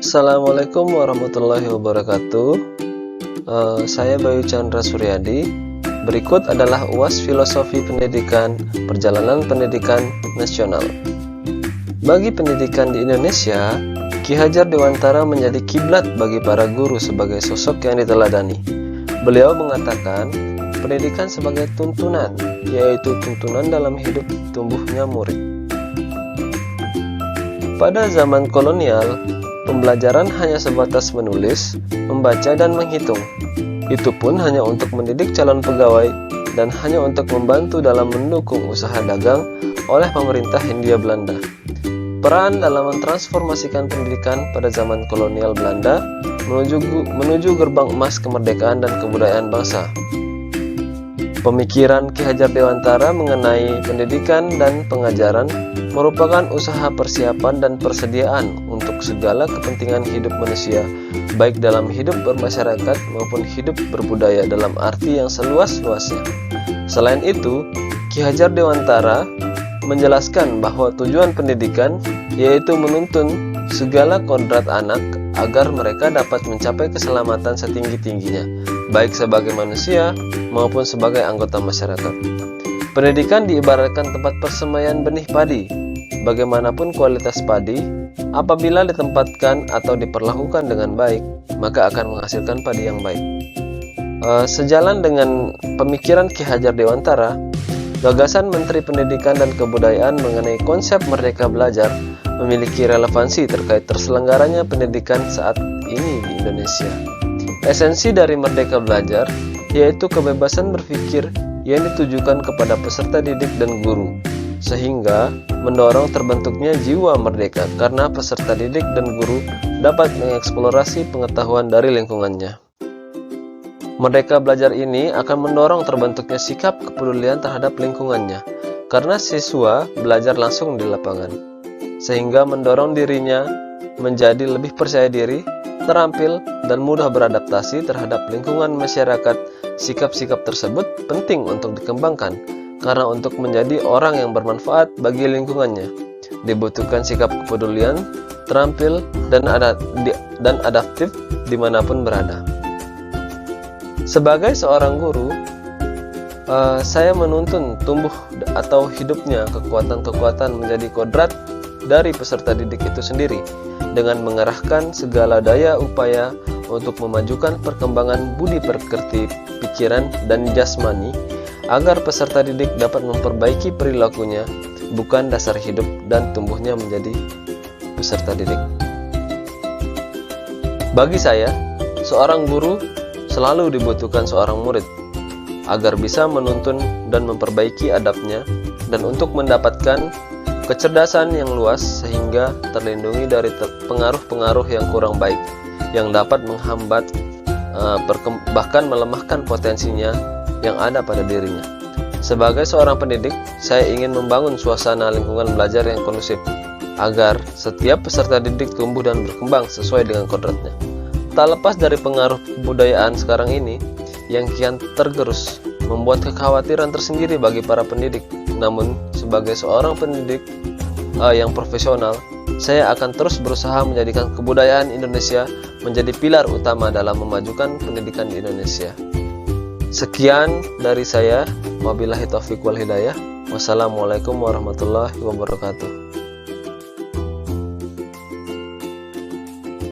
Assalamualaikum warahmatullahi wabarakatuh. Saya Bayu Chandra Suryadi. Berikut adalah UAS Filosofi Pendidikan Perjalanan Pendidikan Nasional. Bagi pendidikan di Indonesia, Ki Hajar Dewantara menjadi kiblat bagi para guru sebagai sosok yang diteladani. Beliau mengatakan, pendidikan sebagai tuntunan, yaitu tuntunan dalam hidup tumbuhnya murid. Pada zaman kolonial, pembelajaran hanya sebatas menulis, membaca, dan menghitung. Itu pun hanya untuk mendidik calon pegawai dan hanya untuk membantu dalam mendukung usaha dagang oleh pemerintah Hindia Belanda. Peran dalam mentransformasikan pendidikan pada zaman kolonial Belanda menuju gerbang emas kemerdekaan dan kebudayaan bangsa. Pemikiran Ki Hajar Dewantara mengenai pendidikan dan pengajaran merupakan usaha persiapan dan persediaan untuk segala kepentingan hidup manusia, baik dalam hidup bermasyarakat maupun hidup berbudaya dalam arti yang seluas-luasnya. Selain itu, Ki Hajar Dewantara menjelaskan bahwa tujuan pendidikan yaitu menuntun segala kodrat anak agar mereka dapat mencapai keselamatan setinggi-tingginya, baik sebagai manusia maupun sebagai anggota masyarakat. Pendidikan diibaratkan tempat persemaian benih padi. Bagaimanapun kualitas padi, apabila ditempatkan atau diperlakukan dengan baik, maka akan menghasilkan padi yang baik. Sejalan dengan pemikiran Ki Hajar Dewantara, gagasan Menteri Pendidikan dan Kebudayaan mengenai konsep Merdeka Belajar memiliki relevansi terkait terselenggaranya pendidikan saat ini di Indonesia. Esensi dari Merdeka Belajar yaitu kebebasan berpikir yang ditujukan kepada peserta didik dan guru, sehingga mendorong terbentuknya jiwa merdeka karena peserta didik dan guru dapat mengeksplorasi pengetahuan dari lingkungannya. Merdeka Belajar ini akan mendorong terbentuknya sikap kepedulian terhadap lingkungannya, karena siswa belajar langsung di lapangan, sehingga mendorong dirinya menjadi lebih percaya diri, terampil, dan mudah beradaptasi terhadap lingkungan masyarakat. Sikap-sikap tersebut penting untuk dikembangkan, karena untuk menjadi orang yang bermanfaat bagi lingkungannya, dibutuhkan sikap kepedulian, terampil, dan adaptif dimanapun berada. Sebagai seorang guru, saya menuntun tumbuh atau hidupnya kekuatan-kekuatan menjadi kodrat dari peserta didik itu sendiri, dengan mengerahkan segala daya upaya untuk memajukan perkembangan budi pekerti pikiran dan jasmani agar peserta didik dapat memperbaiki perilakunya, bukan dasar hidup dan tumbuhnya menjadi peserta didik. Bagi saya, seorang guru selalu dibutuhkan seorang murid agar bisa menuntun dan memperbaiki adabnya dan untuk mendapatkan kecerdasan yang luas sehingga terlindungi dari pengaruh-pengaruh yang kurang baik yang dapat menghambat bahkan melemahkan potensinya yang ada pada dirinya. Sebagai seorang pendidik, saya ingin membangun suasana lingkungan belajar yang kondusif agar setiap peserta didik tumbuh dan berkembang sesuai dengan kodratnya. Tak lepas dari pengaruh kebudayaan sekarang ini yang kian tergerus membuat kekhawatiran tersendiri bagi para pendidik. Namun, sebagai seorang pendidik yang profesional, saya akan terus berusaha menjadikan kebudayaan Indonesia menjadi pilar utama dalam memajukan pendidikan di Indonesia. Sekian dari saya. Wabillahi taufiq wal hidayah. Wassalamualaikum warahmatullahi wabarakatuh.